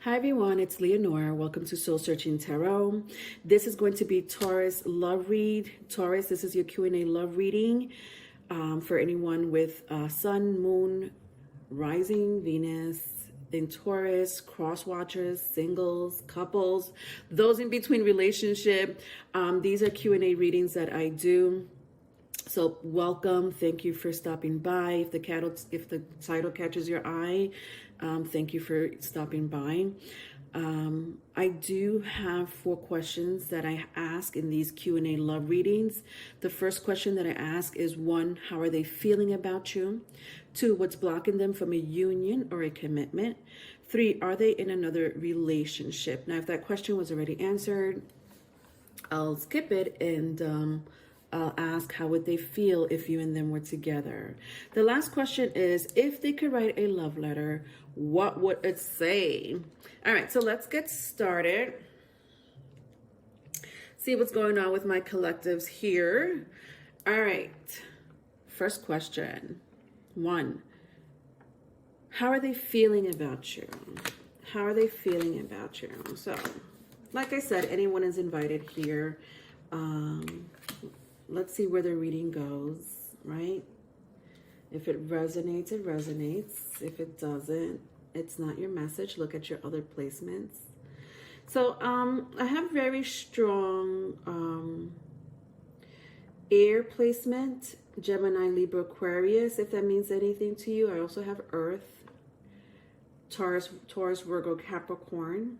Hi everyone, it's Leonora. Welcome to Soul Searching Tarot. This is going to be Taurus love read. Taurus, this is your Q&A love reading for anyone with Sun, Moon, Rising, Venus in Taurus, cross watchers, singles, couples, those in between relationship. These are Q&A readings that I do. So welcome. Thank you for stopping by. If the title catches your eye, thank you for stopping by. I do have 4 questions that I ask in these Q&A love readings. The first question that I ask is 1, how are they feeling about you? 2, what's blocking them from a union or a commitment? 3, are they in another relationship? Now, if that question was already answered, I'll skip it and I'll ask how would they feel if you and them were together. The last question is, if they could write a love letter, what would it say? All right, so let's get started. See what's going on with my collectives here. All right, first question. 1, how are they feeling about you? How are they feeling about you? So, like I said, anyone is invited here. Let's see where the reading goes, right? If it resonates, it resonates. If it doesn't, it's not your message. Look at your other placements. So I have very strong air placement, Gemini, Libra, Aquarius, if that means anything to you. I also have Earth, Taurus, Virgo, Capricorn,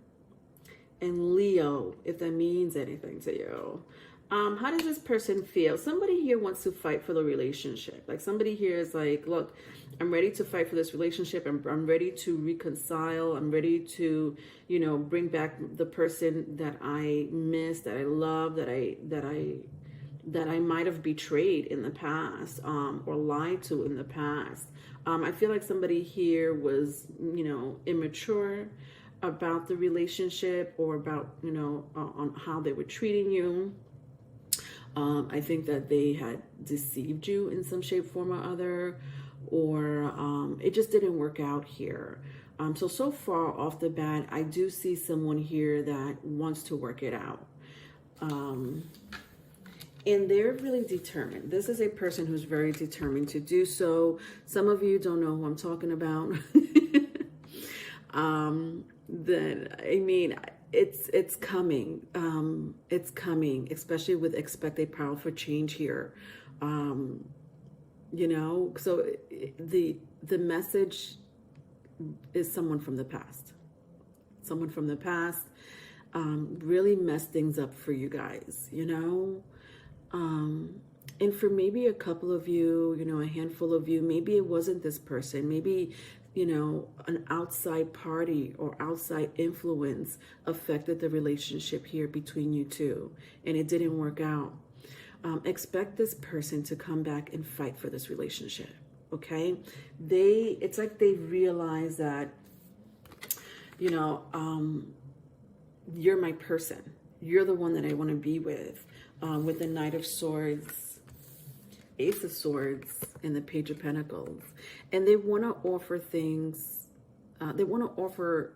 and Leo, if that means anything to you. How does this person feel? Somebody here wants to fight for the relationship. Like somebody here is like, look, I'm ready to fight for this relationship. I'm ready to reconcile. I'm ready to, you know, bring back the person that I miss, that I love, that I might have betrayed in the past, or lied to in the past. I feel like somebody here was, you know, immature about the relationship or about, you know, on how they were treating you. I think that they had deceived you in some shape, form, or other, or it just didn't work out here. So far off the bat, I do see someone here that wants to work it out. And they're really determined. This is a person who's very determined to do so. Some of you don't know who I'm talking about. It's coming. It's coming, especially with expect a powerful change here. You know, so the message is someone from the past. Someone from the past really messed things up for you guys, you know. And for maybe a couple of you, you know, a handful of you, maybe it wasn't this person. Maybe, you know, an outside party or outside influence affected the relationship here between you two, and it didn't work out. Expect this person to come back and fight for this relationship, okay? It's like they realize that, you know, you're my person. You're the one that I want to be with the Knight of Swords, Ace of Swords, and the Page of Pentacles. And they want to offer things, they want to offer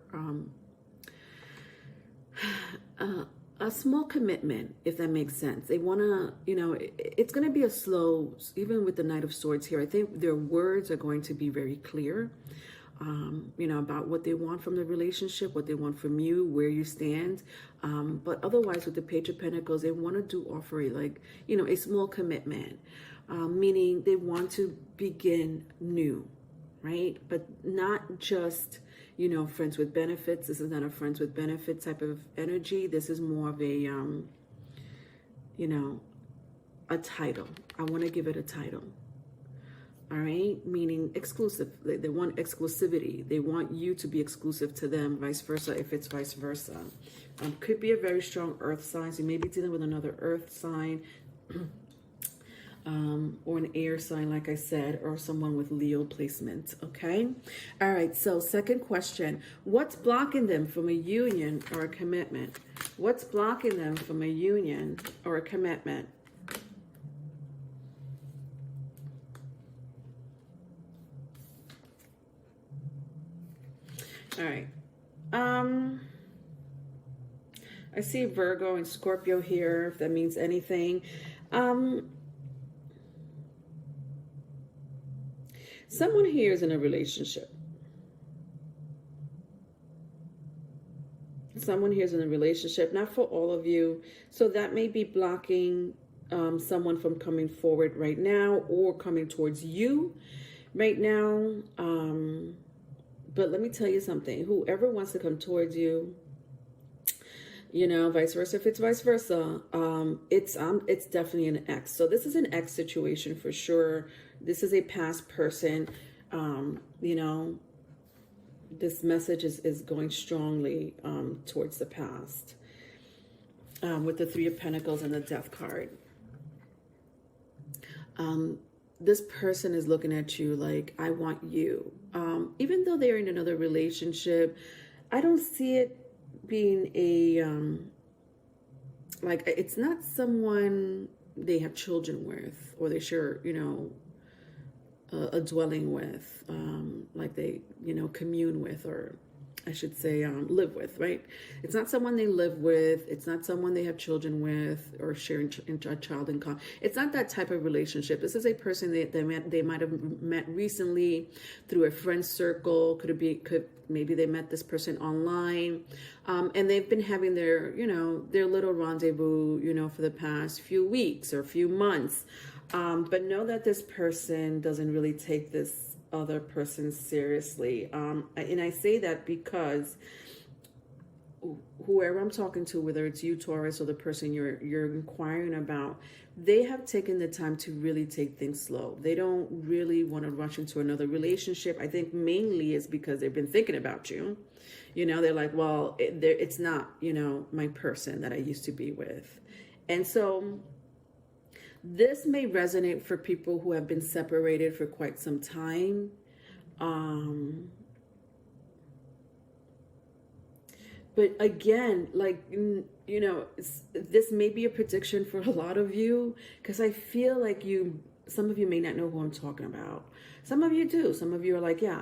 a small commitment, if that makes sense. They want to, you know, it's going to be a slow, even with the Knight of Swords here, I think their words are going to be very clear, you know, about what they want from the relationship, what they want from you, where you stand. But otherwise, with the Page of Pentacles, they want to offer like, you know, a small commitment. Meaning they want to begin new, right? But not just, you know, friends with benefits. This is not a friends with benefits type of energy. This is more of a, you know, a title. I want to give it a title. All right? Meaning exclusive. They want exclusivity. They want you to be exclusive to them, vice versa, if it's vice versa. Could be a very strong earth sign. So you may be dealing with another earth sign. Or an air sign, like I said, or someone with Leo placement, okay? All right, so second question. What's blocking them from a union or a commitment? What's blocking them from a union or a commitment? All right. I see Virgo and Scorpio here, if that means anything. Someone here is in a relationship. Someone here is in a relationship, not for all of you. So that may be blocking someone from coming forward right now or coming towards you right now. But let me tell you something. Whoever wants to come towards you, you know, vice versa. If it's vice versa, it's definitely an ex. So this is an ex situation for sure. This is a past person. You know, this message is going strongly towards the past with the Three of Pentacles and the Death card. This person is looking at you like, I want you. Even though they're in another relationship, I don't see it being a, like, it's not someone they have children with or they share, you know, a dwelling with, like they, you know, commune with, or I should say live with, right? It's not someone they live with. It's not someone they have children with or sharing a child in common. It's not that type of relationship. This is a person they might have met recently through a friend circle. Maybe they met this person online, and they've been having their, you know, their little rendezvous, you know, for the past few weeks or few months. But know that this person doesn't really take this other person seriously. And I say that because whoever I'm talking to, whether it's you, Taurus, or the person you're inquiring about, they have taken the time to really take things slow. They don't really want to rush into another relationship. I think mainly is because they've been thinking about you. You know, they're like, well, it's not, you know, my person that I used to be with. And so this may resonate for people who have been separated for quite some time. But again, like, you know, this may be a prediction for a lot of you, because I feel like some of you may not know who I'm talking about. Some of you do. Some of you are like, yeah,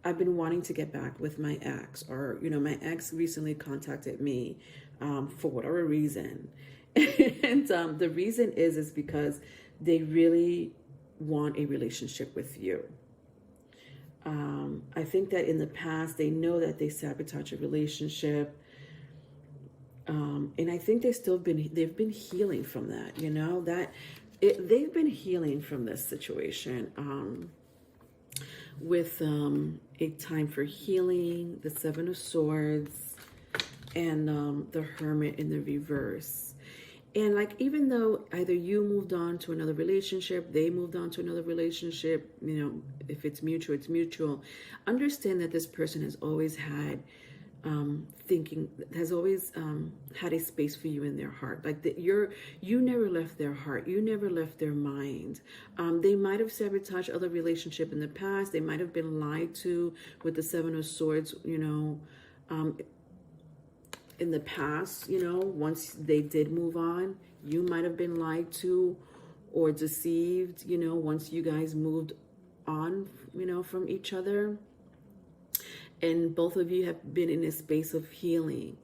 I've been wanting to get back with my ex, or, you know, my ex recently contacted me for whatever reason. And the reason is because they really want a relationship with you. I think that in the past, they know that they sabotage a relationship. And I think they've been healing from that, you know, they've been healing from this situation. With a time for healing, the Seven of Swords, and the Hermit in the reverse. And like, even though either you moved on to another relationship, they moved on to another relationship, you know, if it's mutual, it's mutual. Understand that this person has always had had a space for you in their heart. Like that you never left their heart. You never left their mind. They might have sabotaged other relationship in the past. They might have been lied to with the Seven of Swords, you know, in the past, you know, once they did move on, you might have been lied to or deceived, you know, once you guys moved on, you know, from each other. And both of you have been in a space of healing.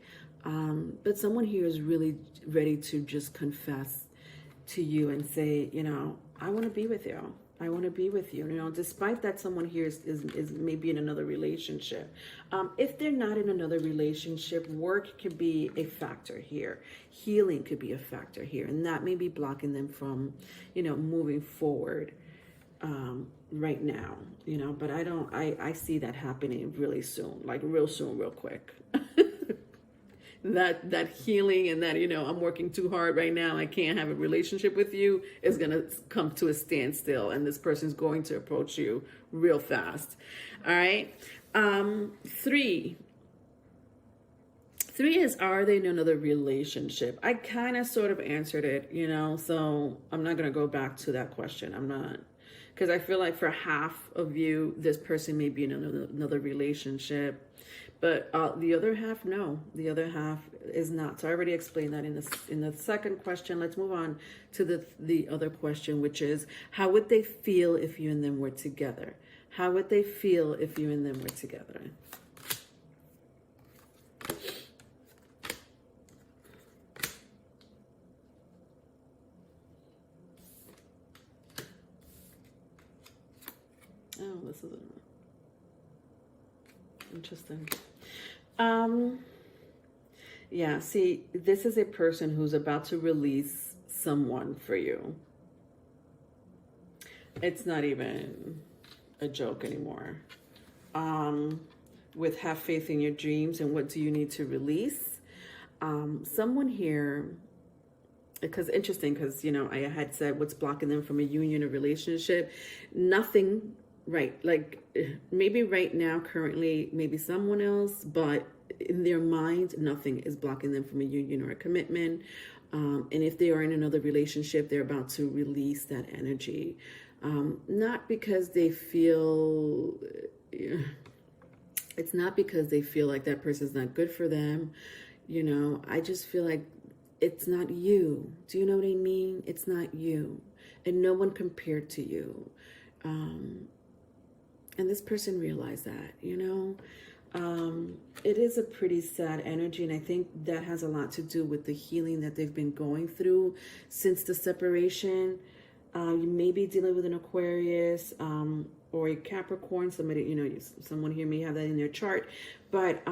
But someone here is really ready to just confess to you and say, you know, I want to be with you. I want to be with you. You know, despite that someone here is maybe in another relationship. If they're not in another relationship, work could be a factor here. Healing could be a factor here. And that may be blocking them from, you know, moving forward right now, you know. But I see that happening really soon, like real soon, real quick. that healing and that, you know, I'm working too hard right now, I can't have a relationship with you, is going to come to a standstill, and this person's going to approach you real fast. All right. 3 is, are they in another relationship? I kind of sort of answered it, you know, so I'm not going to go back to that question. I'm not, because I feel like for half of you, this person may be in another relationship. But the other half, no. The other half is not. So I already explained that in the second question. Let's move on to the other question, which is, how would they feel if you and them were together? How would they feel if you and them were together? Oh, this is interesting. Yeah, see, this is a person who's about to release someone for you. It's not even a joke anymore. With have faith in your dreams and what do you need to release? Someone here, because interesting, because, you know, I had said what's blocking them from a union or relationship. Nothing, right? Like maybe right now, currently, maybe someone else, but in their mind, nothing is blocking them from a union or a commitment. And if they are in another relationship, they're about to release that energy. Not because they feel, it's not because they feel like that person's not good for them. You know, I just feel like it's not you. Do you know what I mean? It's not you. And no one compared to you. And this person realized that, you know. It is a pretty sad energy, and I think that has a lot to do with the healing that they've been going through since the separation. You may be dealing with an Aquarius or a Capricorn. Somebody, you know, someone here may have that in their chart. But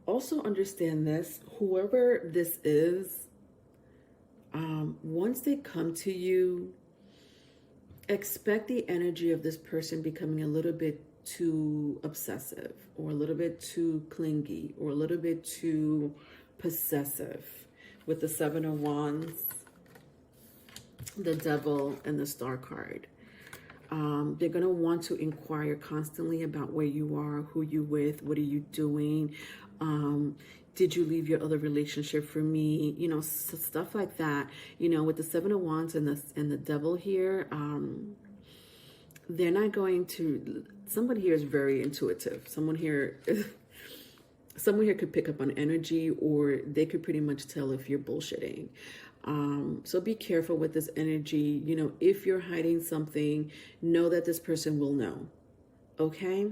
also understand this, whoever this is, once they come to you, expect the energy of this person becoming a little bit too obsessive or a little bit too clingy or a little bit too possessive with the Seven of Wands, the Devil, and the Star card. They're going to want to inquire constantly about where you are, who you with, what are you doing, did you leave your other relationship for me, you know, stuff like that. You know, with the Seven of Wands and the Devil here, they're not going to, somebody here is very intuitive. Someone here could pick up on energy, or they could pretty much tell if you're bullshitting. So be careful with this energy. You know, if you're hiding something, know that this person will know. Okay?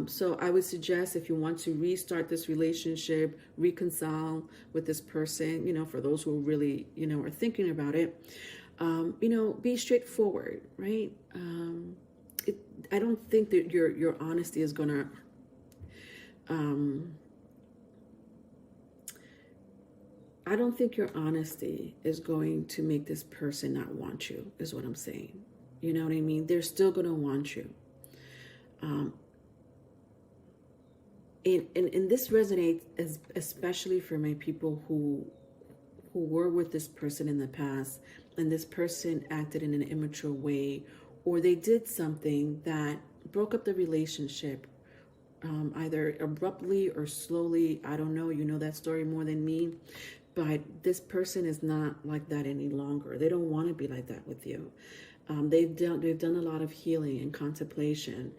So I would suggest, if you want to restart this relationship, reconcile with this person, you know, for those who really, you know, are thinking about it, you know, be straightforward, right? I don't think that your honesty is gonna, I don't think your honesty is going to make this person not want you, is what I'm saying. You know what I mean? They're still going to want you. And this resonates especially for my people who were with this person in the past, and this person acted in an immature way, or they did something that broke up the relationship, either abruptly or slowly. I don't know. You know that story more than me. But this person is not like that any longer. They don't want to be like that with you. They've done a lot of healing and contemplation,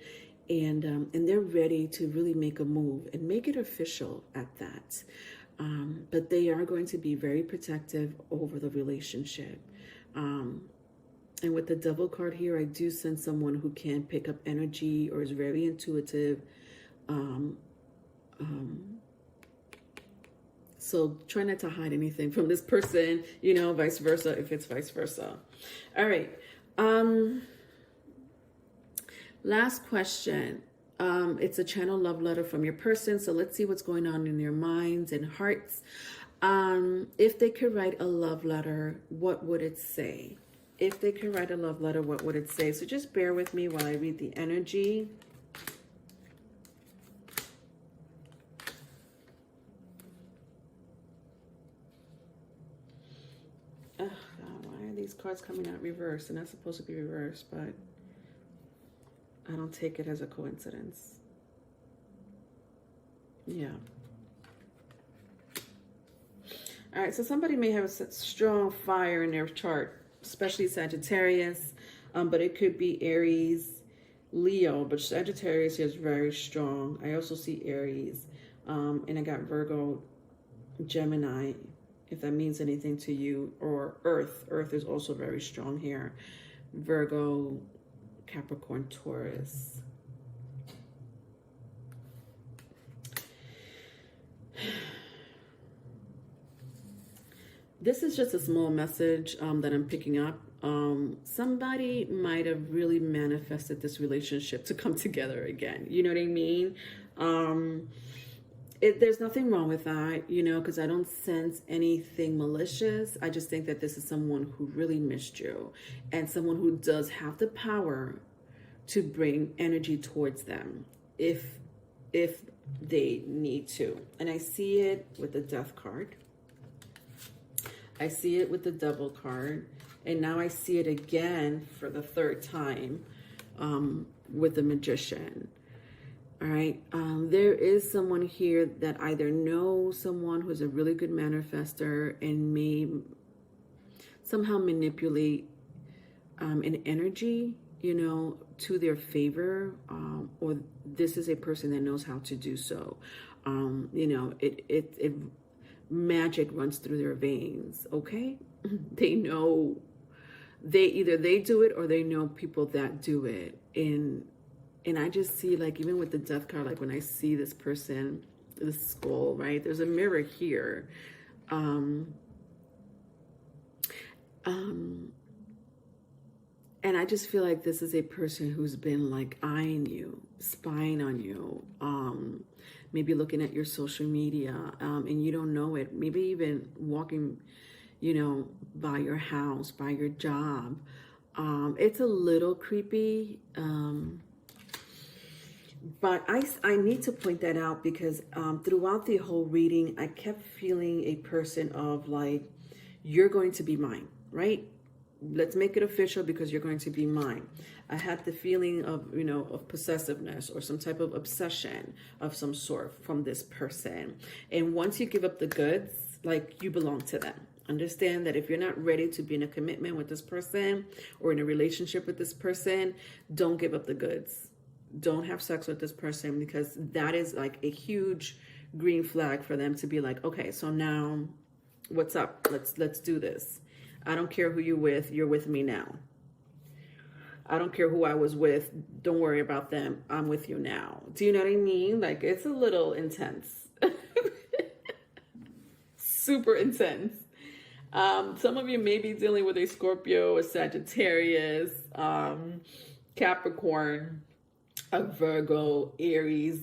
and they're ready to really make a move and make it official at that. But they are going to be very protective over the relationship. And with the Devil card here, I do sense someone who can pick up energy or is very intuitive. So try not to hide anything from this person, you know, vice versa, if it's vice versa. All right. Last question. It's a channel love letter from your person. So let's see what's going on in their minds and hearts. If they could write a love letter, what would it say? If they could write a love letter, what would it say? So just bear with me while I read the energy. Oh, God, why are these cards coming out reversed? They're not supposed to be reversed, but I don't take it as a coincidence. Yeah. All right, so somebody may have a strong fire in their chart, especially Sagittarius, but it could be Aries, Leo, but Sagittarius is very strong. I also see Aries, and I got Virgo, Gemini, if that means anything to you, or Earth. Earth is also very strong here. Virgo, Capricorn, Taurus. This is just a small message that I'm picking up. Somebody might have really manifested this relationship to come together again. You know what I mean? There's nothing wrong with that, you know, because I don't sense anything malicious. I just think that this is someone who really missed you and someone who does have the power to bring energy towards them if they need to. And I see it with the Death card. I see it with the Devil card. And now I see it again for the third time with the Magician. All right. There is someone here that either knows someone who's a really good manifester and may somehow manipulate an energy, you know, to their favor, or this is a person that knows how to do so. You know, it magic runs through their veins. Okay. They know, either they do it or they know people that do it. And I just see, like, even with the Death card, like when I see this person, this skull, right? There's a mirror here. And I just feel like this is a person who's been like eyeing you, spying on you, maybe looking at your social media, and you don't know it. Maybe even walking, you know, by your house, by your job. It's a little creepy. But I need to point that out because throughout the whole reading, I kept feeling a person of like, you're going to be mine, right? Let's make it official because you're going to be mine. I had the feeling of, you know, of possessiveness or some type of obsession of some sort from this person. And once you give up the goods, like, you belong to them. Understand that if you're not ready to be in a commitment with this person or in a relationship with this person, don't give up the goods. Don't have sex with this person, because that is like a huge green flag for them to be like, okay, so now what's up? Let's do this. I don't care who you're with me now. I don't care who I was with. Don't worry about them. I'm with you now. Do you know what I mean? Like, it's a little intense. Super intense. Some of you may be dealing with a Scorpio, a Sagittarius, Capricorn, a Virgo, Aries.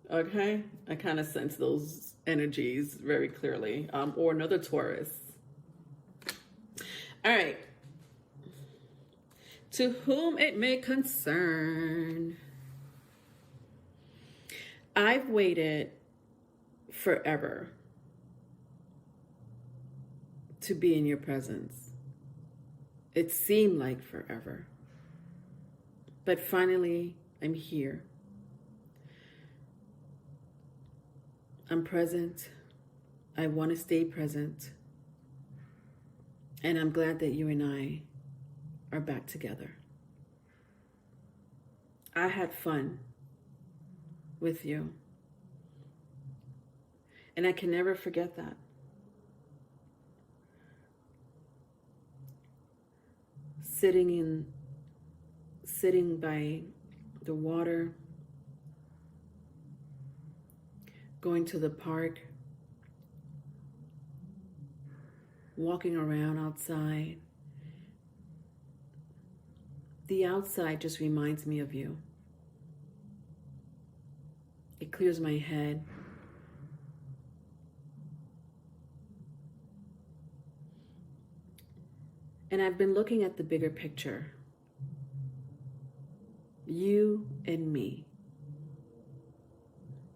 Okay, I kind of sense those energies very clearly. Or another Taurus. All right. To whom it may concern, I've waited forever to be in your presence. It seemed like forever. But finally, I'm here. I'm present. I want to stay present. And I'm glad that you and I are back together. I had fun with you. And I can never forget that. Sitting by the water, going to the park, walking around outside. The outside just reminds me of you. It clears my head. And I've been looking at the bigger picture. You and me.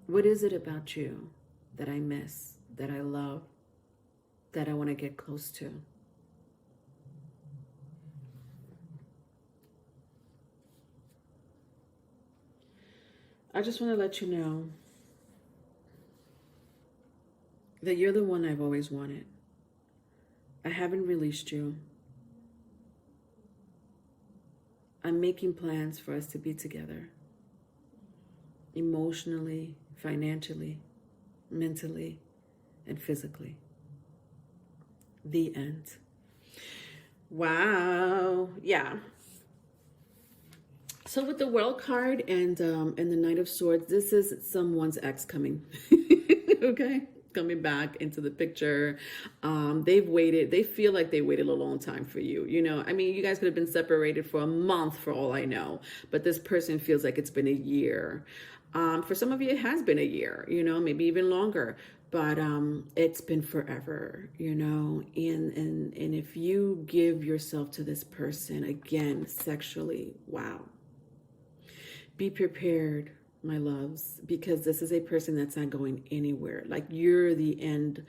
What is it about you that I miss, that I love, that I want to get close to? I just want to let you know that you're the one I've always wanted. I haven't released you. I'm making plans for us to be together. Emotionally, financially, mentally, and physically. The end. Wow. Yeah. So with the World card and the Knight of Swords, this is someone's ex coming. Okay, coming back into the picture. They've waited. They feel like they waited a long time for you. You know, I mean, you guys could have been separated for a month for all I know, but this person feels like it's been a year. For some of you, it has been a year, you know, maybe even longer, but it's been forever, you know, and if you give yourself to this person again, sexually, wow, be prepared, my loves, because this is a person that's not going anywhere. Like you're the end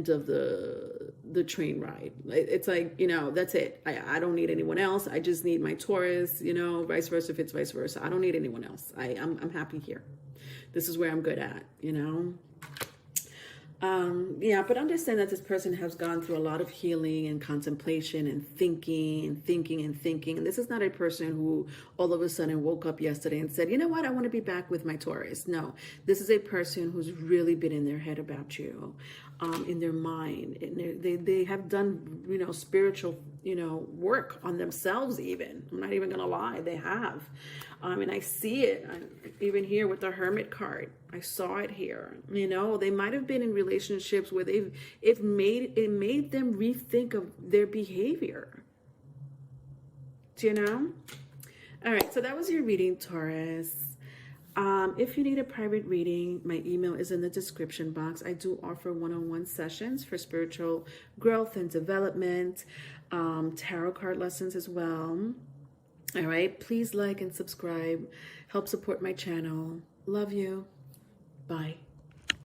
of the train ride. It's like, you know, that's it. I don't need anyone else. I just need my Taurus, you know, vice versa if it's vice versa. I don't need anyone else. I'm happy here. This is where I'm good at, you know. Yeah, but understand that this person has gone through a lot of healing and contemplation and thinking and thinking and thinking. And this is not a person who all of a sudden woke up yesterday and said, you know what, I want to be back with my Taurus. No, this is a person who's really been in their head about you, in their mind. And they have done, you know, spiritual, you know, work on themselves even. I'm not even going to lie. They have. And I see it even here with the Hermit card. I saw it here. You know, they might have been in relationships where it made them rethink of their behavior. Do you know? All right, so that was your reading, Taurus. If you need a private reading, my email is in the description box. I do offer one-on-one sessions for spiritual growth and development, tarot card lessons as well. All right, please like and subscribe. Help support my channel. Love you. Bye.